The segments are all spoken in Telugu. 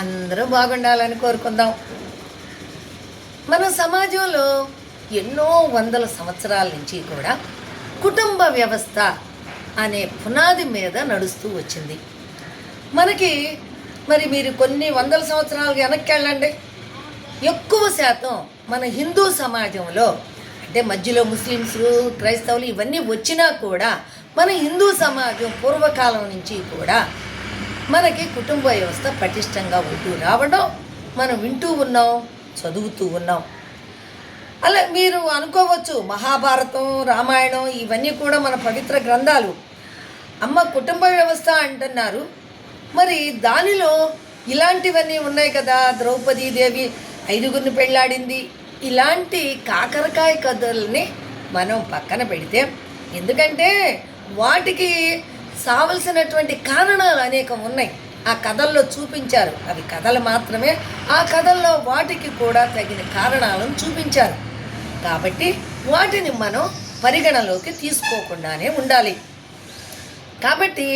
అందరూ బాగుండాలని కోరుకుందాం. మన సమాజంలో ఎన్నో వందల సంవత్సరాల నుంచి కూడా కుటుంబ వ్యవస్థ అనే పునాది మీద నడుస్తూ వచ్చింది. మనకి మీరు కొన్ని వందల సంవత్సరాలు వెనక్కి వెళ్ళండి, ఎక్కువ శాతం మన హిందూ సమాజంలో, అంటే మధ్యలో ముస్లిమ్స్, క్రైస్తవులు ఇవన్నీ వచ్చినా కూడా మన హిందూ సమాజం పూర్వకాలం నుంచి కూడా మనకి కుటుంబ వ్యవస్థ పటిష్టంగా ఉంటూ రావడం మనం వింటూ ఉన్నాం, చదువుతూ ఉన్నాం. అలా మీరు అనుకోవచ్చు, మహాభారతం, రామాయణం ఇవన్నీ కూడా మన పవిత్ర గ్రంథాలు. కుటుంబ వ్యవస్థ అంటున్నారు, మరి దానిలో ఇలాంటివన్నీ ఉన్నాయి కదా. ద్రౌపదీదేవి 5గురిని పెళ్ళాడింది. ఇలాంటి కాకరకాయ కథల్ని మనం పక్కన పెడితే, ఎందుకంటే వాటికి కావలసినటువంటి కారణాలు అనేకం ఉన్నాయి. ఆ కథల్లో చూపించారు, అవి కథలు మాత్రమే. ఆ కథల్లో వాటికి కూడా తగిన కారణాలను చూపించారు. కాబట్టి వాటిని మనం పరిగణలోకి తీసుకోకుండానే ఉండాలి. కాబట్టి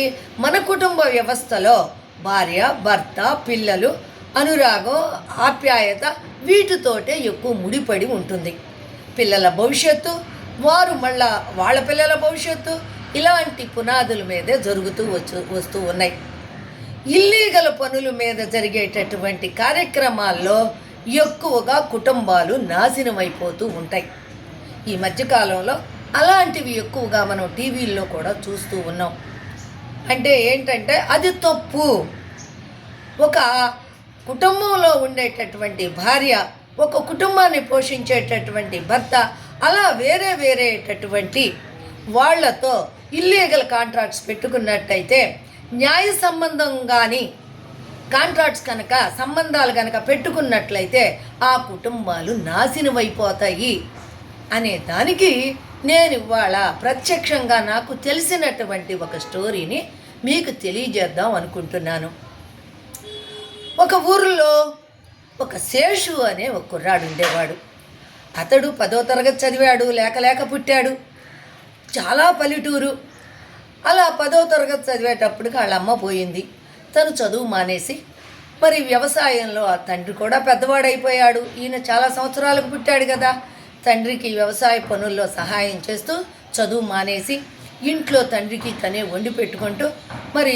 మన కుటుంబ వ్యవస్థలో భార్య, భర్త, పిల్లలు, అనురాగం, ఆప్యాయత వీటితోటే ఎక్కువ ముడిపడి ఉంటుంది. పిల్లల భవిష్యత్తు, వారు మళ్ళా వాళ్ళ పిల్లల భవిష్యత్తు, ఇలాంటి పునాదుల మీదే జరుగుతూ వస్తూ ఉన్నాయి. ఇల్లీగల్ పనుల మీద జరిగేటటువంటి కార్యక్రమాల్లో ఎక్కువగా కుటుంబాలు నాశనమైపోతూ ఉంటాయి. ఈ మధ్యకాలంలో అలాంటివి ఎక్కువగా మనం టీవీల్లో కూడా చూస్తూ ఉన్నాం. అంటే ఏంటంటే అది తప్పు. ఒక కుటుంబంలో ఉండేటటువంటి భార్య, ఒక కుటుంబాన్ని పోషించేటటువంటి భర్త, అలా వేరేటటువంటి వాళ్లతో ఇల్లీగల్ కాంట్రాక్ట్స్ పెట్టుకున్నట్టయితే, న్యాయ సంబంధం కానీ కాంట్రాక్ట్స్ కనుక, సంబంధాలు కనుక పెట్టుకున్నట్లయితే ఆ కుటుంబాలు నాశనమైపోతాయి అనే దానికి నేను ఇవాళ ప్రత్యక్షంగా నాకు తెలిసినటువంటి ఒక స్టోరీని మీకు తెలియజేద్దాం అనుకుంటున్నాను. ఒక ఊరిలో ఒక శేషు అనే ఒక కుర్రాడు ఉండేవాడు. అతడు 10వ తరగతి చదివాడు, లేక పుట్టాడు. చాలా పల్లెటూరు. అలా 10వ తరగతి చదివేటప్పటికి వాళ్ళ అమ్మ పోయింది. తను చదువు మానేసి మరి వ్యవసాయంలో, ఆ తండ్రి కూడా పెద్దవాడైపోయాడు. ఈయన చాలా సంవత్సరాలకు పుట్టాడు కదా. తండ్రికి వ్యవసాయ పనుల్లో సహాయం చేస్తూ చదువు మానేసి ఇంట్లో తండ్రికి తనే వండి పెట్టుకుంటూ మరి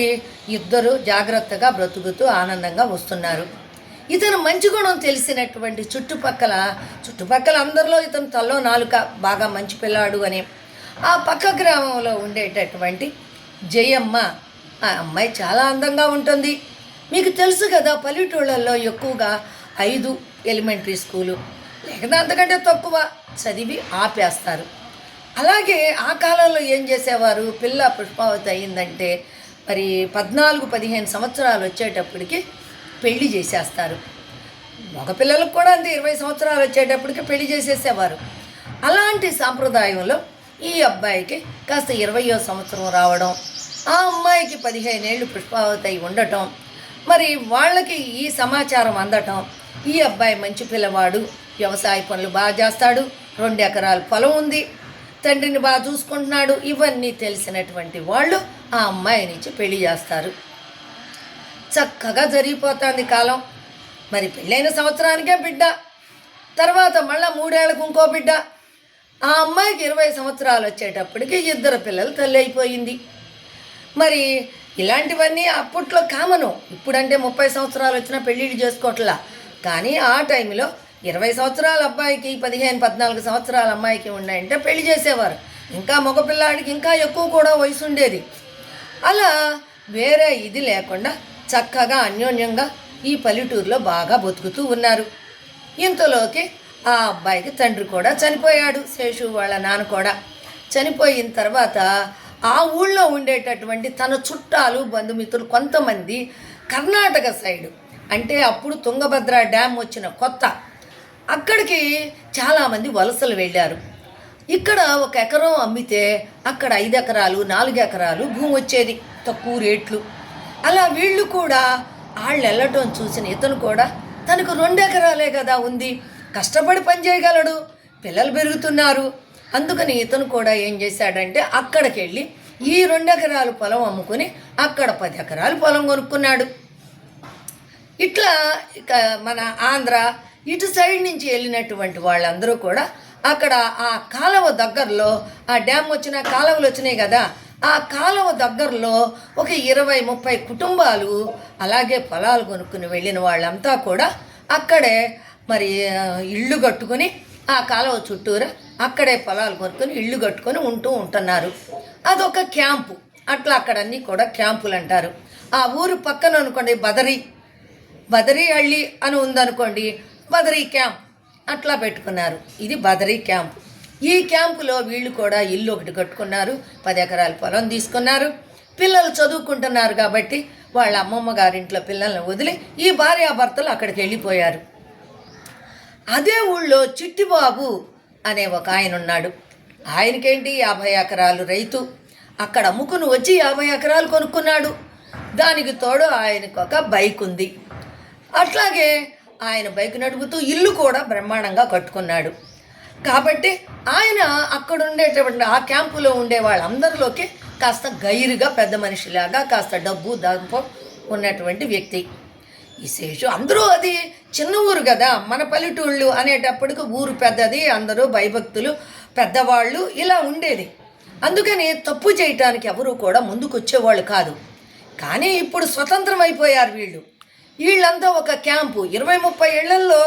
ఇద్దరు జాగ్రత్తగా బ్రతుకుతూ ఆనందంగా వస్తున్నారు. ఇతను మంచి గుణం తెలిసినటువంటి చుట్టుపక్కల అందరిలో ఇతను తల్లో నాలుక బాగా మంచి పిల్లాడు అని. ఆ పక్క గ్రామంలో ఉండేటటువంటి జయమ్మ, ఆ అమ్మాయి చాలా అందంగా ఉంటుంది. మీకు తెలుసు కదా, పల్లెటూళ్ళల్లో ఎక్కువగా 5 ఎలిమెంటరీ స్కూలు, లేకపోతే అంతకంటే తక్కువ చదివి ఆపేస్తారు. అలాగే ఆ కాలంలో ఏం చేసేవారు, పిల్ల పుష్పావతి అయిందంటే మరి 14-15 సంవత్సరాలు వచ్చేటప్పటికి పెళ్లి చేసేస్తారు. మగపిల్లలకు కూడా అంతే, 20 సంవత్సరాలు వచ్చేటప్పటికి పెళ్లి చేసేసేవారు. అలాంటి సాంప్రదాయంలో ఈ అబ్బాయికి కాస్త 20వ సంవత్సరం రావడం, ఆ అమ్మాయికి 15 ఏళ్ళు పుష్పావతి అయి ఉండటం, మరి వాళ్ళకి ఈ సమాచారం అందటం, ఈ అబ్బాయి మంచి పిల్లవాడు, వ్యవసాయ పనులు బాగా చేస్తాడు, 2 ఎకరాల పొలం ఉంది, తండ్రిని బాగా చూసుకుంటున్నాడు, ఇవన్నీ తెలిసినటువంటి వాళ్ళు ఆ అమ్మాయినిచ్చి పెళ్లి చేస్తారు. చక్కగా జరిగిపోతుంది కాలం. మరి పెళ్ళైన సంవత్సరానికే బిడ్డ, తర్వాత మళ్ళీ 3 ఏళ్ళకు ఇంకో బిడ్డ. ఆ అమ్మాయికి 20 సంవత్సరాలు వచ్చేటప్పటికి 2 పిల్లలు తల్లి అయిపోయింది. మరి ఇలాంటివన్నీ అప్పట్లో కామను. ఇప్పుడంటే 30 సంవత్సరాలు వచ్చినా పెళ్ళిళ్ళు చేసుకోవట్లా. కానీ ఆ టైంలో 20 సంవత్సరాల అబ్బాయికి 15-14 సంవత్సరాల అమ్మాయికి ఉన్నాయంటే పెళ్లి చేసేవారు. ఇంకా మగపిల్లాడికి ఇంకా ఎక్కువ కూడా వయసు ఉండేది. అలా వేరే ఇది లేకుండా చక్కగా అన్యోన్యంగా ఈ పల్లెటూరులో బాగా బతుకుతూ ఉన్నారు. ఇంతలోకి ఆ అబ్బాయికి తండ్రి కూడా చనిపోయాడు. శేషు వాళ్ళ నాన్న కూడా చనిపోయిన తర్వాత ఆ ఊళ్ళో ఉండేటటువంటి తన చుట్టాలు, బంధుమిత్రులు కొంతమంది కర్ణాటక సైడు, అంటే అప్పుడు తుంగభద్ర డ్యామ్ వచ్చిన కొత్త, అక్కడికి చాలామంది వలసలు వెళ్ళారు. ఇక్కడ 1 ఎకరం అమ్మితే అక్కడ 5 ఎకరాలు 4 ఎకరాలు భూమి వచ్చేది, తక్కువ రేట్లు. అలా వీళ్ళు కూడా వాళ్ళు వెళ్ళటం చూసిన ఇతను కూడా తనకు 2 ఎకరాలే కదా ఉంది, కష్టపడి పని చేయగలడు, పిల్లలు పెరుగుతున్నారు, అందుకని ఇతను కూడా ఏం చేశాడంటే అక్కడికి వెళ్ళి ఈ 2 ఎకరాలు పొలం అమ్ముకుని అక్కడ 10 ఎకరాలు పొలం కొనుక్కున్నాడు. ఇట్లా ఇక మన ఆంధ్ర ఇటు సైడ్ నుంచి వెళ్ళినటువంటి వాళ్ళందరూ కూడా అక్కడ ఆ కాలువ దగ్గరలో, ఆ డ్యామ్ వచ్చిన కాలువలు వచ్చినాయి కదా, ఆ కాలువ దగ్గరలో ఒక 20-30 కుటుంబాలు అలాగే పొలాలు కొనుక్కుని వెళ్ళిన వాళ్ళంతా కూడా అక్కడే మరి ఇళ్ళు కట్టుకుని ఆ కాలువ చుట్టూరా అక్కడే పొలాలు కొనుక్కొని ఇళ్ళు కట్టుకొని ఉంటున్నారు. అదొక క్యాంపు. అట్లా అక్కడన్నీ కూడా క్యాంపులు అంటారు. ఆ ఊరు పక్కన అనుకోండి బదరీ హళ్ళి అని ఉందనుకోండి, బదరీ క్యాంప్ అట్లా పెట్టుకున్నారు. ఇది బదరీ క్యాంప్. ఈ క్యాంపులో వీళ్ళు కూడా ఇల్లు ఒకటి కట్టుకున్నారు, 10 ఎకరాల పొలం తీసుకున్నారు. పిల్లలు చదువుకుంటున్నారు కాబట్టి వాళ్ళ అమ్మమ్మ గారింట్లో పిల్లల్ని వదిలి ఈ భార్యాభర్తలు అక్కడికి వెళ్ళిపోయారు. అదే ఊళ్ళో చిట్టిబాబు అనే ఒక ఆయన ఉన్నాడు. ఆయనకేంటి 50 ఎకరాలు రైతు. అక్కడ అమ్ముకుని వచ్చి 50 ఎకరాలు కొనుక్కున్నాడు. దానికి తోడు ఆయనకు ఒక బైక్ ఉంది. అట్లాగే ఆయన బైక్ నడుపుతూ ఇల్లు కూడా బ్రహ్మాండంగా కట్టుకున్నాడు. కాబట్టి ఆయన అక్కడ ఉండేటువంటి ఆ క్యాంపులో ఉండే వాళ్ళందరిలోకి కాస్త గైరుగా పెద్ద మనిషిలాగా కాస్త డబ్బు దాంతో ఉన్నటువంటి వ్యక్తి ఈ శేషు. అందరూ అది చిన్న ఊరు కదా, మన పల్లెటూళ్ళు అనేటప్పటికి ఊరు పెద్దది, అందరూ భయభక్తులు పెద్దవాళ్ళు ఇలా ఉండేది. అందుకని తప్పు చేయటానికి ఎవరు కూడా ముందుకు వచ్చేవాళ్ళు కాదు. కానీ ఇప్పుడు స్వతంత్రం అయిపోయారు వీళ్ళంతా ఒక క్యాంపు. 20-30 ఏళ్లలో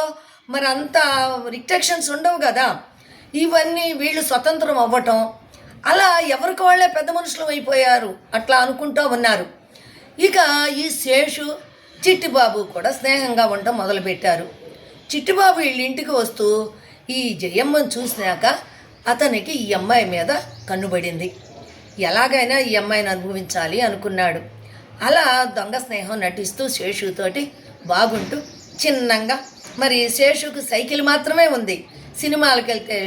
మరి అంత రిస్ట్రిక్షన్స్ ఉండవు కదా. ఇవన్నీ వీళ్ళు స్వతంత్రం అవ్వటం, అలా ఎవరికి వాళ్ళే పెద్ద మనుషులు అయిపోయారు, అట్లా అనుకుంటూ ఉన్నారు. ఇక ఈ శేషు చిట్టిబాబు కూడా స్నేహంగా ఉండటం మొదలుపెట్టారు. చిట్టిబాబు వీళ్ళ ఇంటికి వస్తూ ఈ జయమ్మని చూసినాక అతనికి ఈ అమ్మాయి మీద కన్నుబడింది. ఎలాగైనా ఈ అమ్మాయిని అనుభవించాలి అనుకున్నాడు. అలా దొంగ స్నేహం నటిస్తూ శేషుతోటి బాగుంటూ చిన్నంగా, మరి శేషుకు సైకిల్ మాత్రమే ఉంది. సినిమాలకు వెళ్తే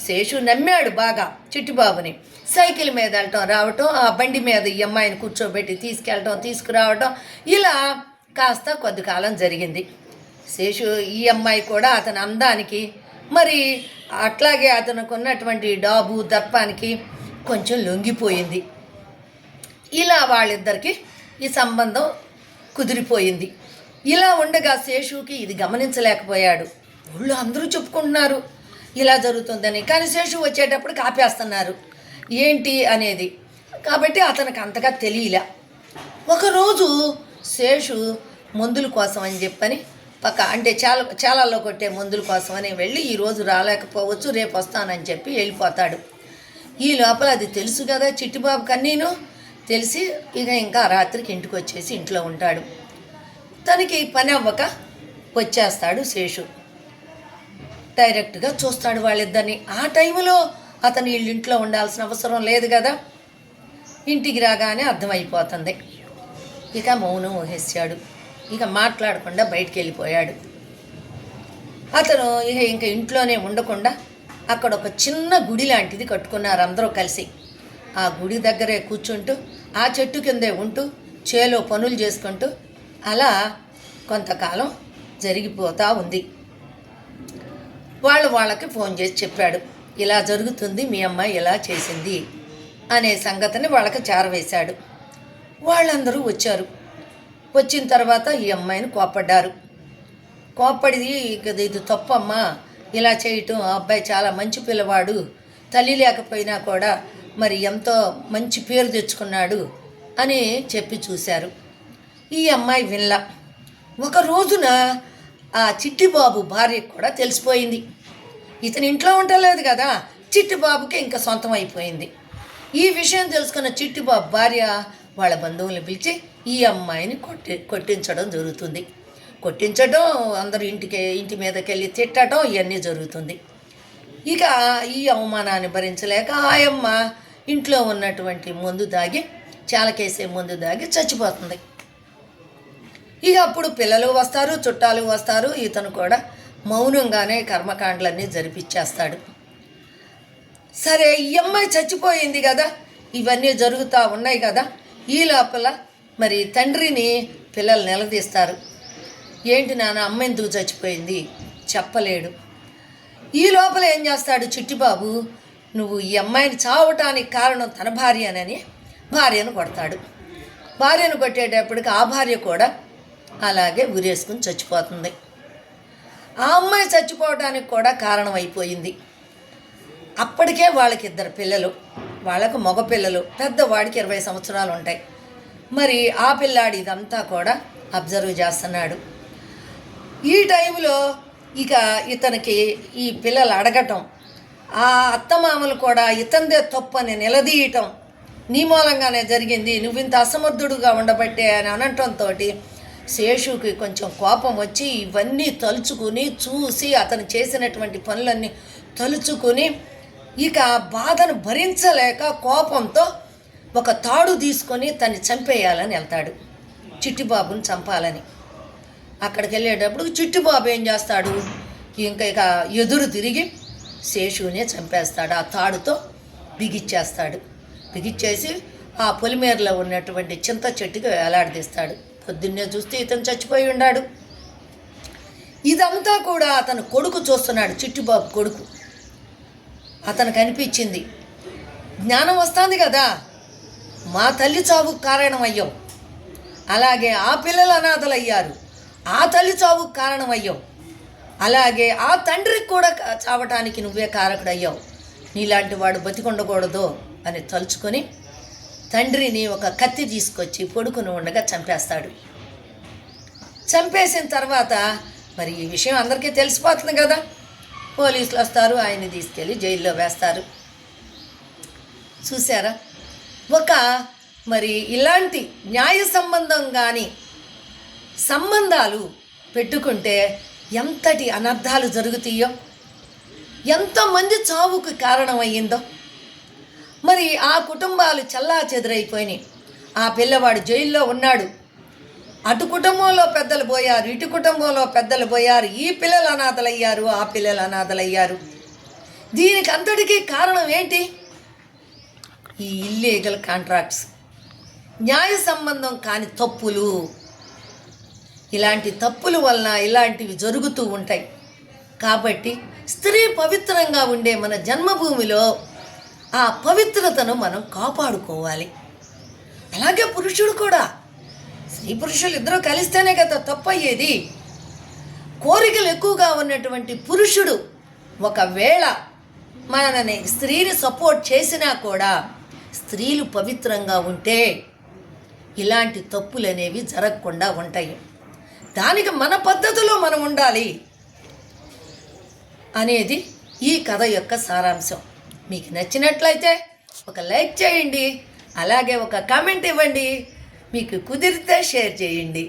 శేషు నమ్మాడు బాగా చిట్టిబాబుని. సైకిల్ మీద వెళ్ళటం రావటం, ఆ బండి మీద ఈ అమ్మాయిని కూర్చోబెట్టి తీసుకెళ్ళటం తీసుకురావటం, ఇలా కాస్త కొద్ది కాలం జరిగింది. శేషు ఈ అమ్మాయి కూడా అతని అందానికి, మరి అట్లాగే అతనికి ఉన్నటువంటి డాబు దర్పానికి కొంచెం లొంగిపోయింది. ఇలా వాళ్ళిద్దరికి ఈ సంబంధం కుదిరిపోయింది. ఇలా ఉండగా శేషుకి ఇది గమనించలేకపోయాడు. ఊళ్ళో అందరూ చెప్పుకుంటున్నారు ఇలా జరుగుతుందని, కానీ శేషు వచ్చేటప్పుడు ఆపేస్తున్నారు ఏంటి అనేది. కాబట్టి అతనికి అంతగా తెలియలే. ఒకరోజు శేషు మందుల కోసం అని చెప్పని అంటే చాలాల్లో కొట్టే మందుల కోసమని వెళ్ళి ఈరోజు రాలేకపోవచ్చు, రేపు వస్తానని చెప్పి వెళ్ళిపోతాడు. ఈ లోపల అది తెలుసు కదా చిట్టిబాబు కన్నీను తెలిసి ఇంకా రాత్రికి ఇంటికి వచ్చేసి ఇంట్లో ఉంటాడు. తనకి పని అవ్వక వచ్చేస్తాడు శేషు. డైరెక్ట్గా చూస్తాడు వాళ్ళిద్దరిని. ఆ టైంలో అతను వీళ్ళింట్లో ఉండాల్సిన అవసరం లేదు కదా. ఇంటికి రాగానే అర్థమైపోతుంది. ఇక మౌనం వహించాడు. ఇక మాట్లాడకుండా బయటికి వెళ్ళిపోయాడు. అతను ఇంకా ఇంట్లోనే ఉండకుండా అక్కడ ఒక చిన్న గుడి లాంటిది కట్టుకున్నారు అందరూ కలిసి. ఆ గుడి దగ్గరే కూర్చుంటూ, ఆ చెట్టు కిందే ఉంటూ, చేలో పనులు చేసుకుంటూ అలా కొంతకాలం జరిగిపోతూ ఉంది. వాళ్ళకి ఫోన్ చేసి చెప్పాడు, ఇలా జరుగుతుంది, మీ అమ్మాయి ఇలా చేసింది అనే సంగతిని వాళ్ళకి చేరవేశాడు. వాళ్ళందరూ వచ్చారు. వచ్చిన తర్వాత ఈ అమ్మాయిని కోప్పడ్డారు. కోప్పడి ఇది తప్పమ్మా ఇలా చేయటం, ఆ అబ్బాయి చాలా మంచి పిల్లవాడు, తల్లి లేకపోయినా కూడా మరి ఎంతో మంచి పేరు తెచ్చుకున్నాడు అని చెప్పి చూశారు. ఈ అమ్మాయి వినల. ఒక రోజున ఆ చిట్టిబాబు భార్యకు కూడా తెలిసిపోయింది. ఇతని ఇంట్లో ఉండలేదు కదా, చిట్టిబాబుకి ఇంకా సొంతం అయిపోయింది. ఈ విషయం తెలుసుకున్న చిట్టిబాబు భార్య వాళ్ళ బంధువులను పిలిచి ఈ అమ్మాయిని కొట్టించడం జరుగుతుంది. కొట్టించడం, అందరూ ఇంటి మీదకి వెళ్ళి తిట్టడం, ఇవన్నీ జరుగుతుంది. ఇక ఈ అవమానాన్ని భరించలేక ఆయమ్మ ఇంట్లో ఉన్నటువంటి మందు దాగి, చాలకేసే మందు దాగి చచ్చిపోతుంది. ఇక అప్పుడు పిల్లలు వస్తారు, చుట్టాలు వస్తారు. ఇతను కూడా మౌనంగానే కర్మకాండలన్నీ జరిపించేస్తాడు. సరే, ఈ అమ్మాయి చచ్చిపోయింది కదా, ఇవన్నీ జరుగుతూ ఉన్నాయి కదా. ఈ లోపల మరి తండ్రిని పిల్లలు నిలదీస్తారు. ఏంటి నాన్న, అమ్మ ఎందుకు చచ్చిపోయింది చెప్పలేడు. ఈ లోపల ఏం చేస్తాడు చిట్టిబాబు, నువ్వు ఈ అమ్మాయిని చావటానికి కారణం తన భార్యనని భార్యను కొడతాడు. భార్యను కొట్టేటప్పటికి ఆ భార్య కూడా అలాగే ఉరేసుకుని చచ్చిపోతుంది. ఆ అమ్మాయి చచ్చిపోవడానికి కూడా కారణం అయిపోయింది. అప్పటికే వాళ్ళకి 2 పిల్లలు, వాళ్ళకు మగ పిల్లలు, పెద్దవాడికి 20 సంవత్సరాలు ఉంటాయి. మరి ఆ పిల్లాడు ఇదంతా కూడా అబ్జర్వ్ చేస్తున్నాడు. ఈ టైంలో ఇక ఇతనికి ఈ పిల్లలు అడగటం, ఆ అత్తమామలు కూడా ఇతందే తప్పు అని నిలదీయటం, నీ మూలంగానే జరిగింది, నువ్వు ఇంత అసమర్థుడుగా ఉండబట్టే అని అనటంతో శేషుకి కొంచెం కోపం వచ్చి ఇవన్నీ తలుచుకుని చూసి అతను చేసినటువంటి పనులన్నీ తలుచుకుని ఇక బాధను భరించలేక కోపంతో ఒక తాడు తీసుకొని తన్ని చంపేయాలని వెళ్తాడు, చిట్టిబాబుని చంపాలని. అక్కడికి వెళ్ళేటప్పుడు చిట్టిబాబు ఏం చేస్తాడు, ఇక ఎదురు తిరిగి శేషునే చంపేస్తాడు. ఆ తాడుతో బిగిచ్చేస్తాడు. బిగిచ్చేసి ఆ పొలిమేరలో ఉన్నటువంటి చింత చెట్టుకి వేలాడదీస్తాడు. పొద్దున్నే చూస్తే ఇతను చచ్చిపోయి ఉన్నాడు. ఇదంతా కూడా అతను కొడుకు చూస్తున్నాడు, చిట్టిబాబు కొడుకు. అతనికి అనిపించింది, జ్ఞానం వస్తుంది కదా, మా తల్లి చావుకు కారణమయ్యావు, అలాగే ఆ పిల్లలు అనాథలయ్యారు, ఆ తల్లి చావుకు కారణమయ్యావు, అలాగే ఆ తండ్రికి కూడా చావటానికి నువ్వే కారకుడయ్యావు, నీలాంటి వాడు బతికొండకూడదు అని తలుచుకొని తండ్రిని ఒక కత్తి తీసుకొచ్చి పొడుకుని ఉండగా చంపేస్తాడు. చంపేసిన తర్వాత మరి ఈ విషయం అందరికీ తెలిసిపోతుంది కదా, పోలీసులు వస్తారు, ఆయన్ని తీసుకెళ్ళి జైల్లో వేస్తారు. చూసారా, ఒక మరి ఇలాంటి న్యాయ సంబంధం కానీ సంబంధాలు పెట్టుకుంటే ఎంతటి అనర్థాలు జరుగుతాయో, ఎంతోమంది చావుకు కారణమయ్యిందో. మరి ఆ కుటుంబాలు చల్లా చెదురైపోయినాయి. ఆ పిల్లవాడు జైల్లో ఉన్నాడు, అటు కుటుంబంలో పెద్దలు పోయారు, ఇటు కుటుంబంలో పెద్దలు పోయారు, ఈ పిల్లలు అనాథలయ్యారు, ఆ పిల్లలు అనాథలయ్యారు. దీనికి అంతటికీ కారణం ఏంటి? ఈ ఇల్లీగల్ కాంట్రాక్ట్స్, న్యాయ సంబంధం కాని తప్పులు. ఇలాంటి తప్పుల వలన ఇలాంటివి జరుగుతూ ఉంటాయి. కాబట్టి స్త్రీ పవిత్రంగా ఉండే మన జన్మభూమిలో ఆ పవిత్రతను మనం కాపాడుకోవాలి. అలాగే పురుషుడు కూడా, స్త్రీ పురుషులు ఇద్దరూ కలిస్తేనే కదా తప్పు అయ్యేది. కోరికలు ఎక్కువగా ఉన్నటువంటి పురుషుడు ఒకవేళ మనని స్త్రీని సపోర్ట్ చేసినా కూడా స్త్రీలు పవిత్రంగా ఉంటే ఇలాంటి తప్పులు అనేవి జరగకుండా ఉంటాయి. దానికి మన పద్ధతిలో మనం ఉండాలి అనేది ఈ కథ యొక్క సారాంశం. మీకు నచ్చినట్లయితే ఒక లైక్ చేయండి, అలాగే ఒక కామెంట్ ఇవ్వండి, మీకు కుదిరితే షేర్ చేయండి.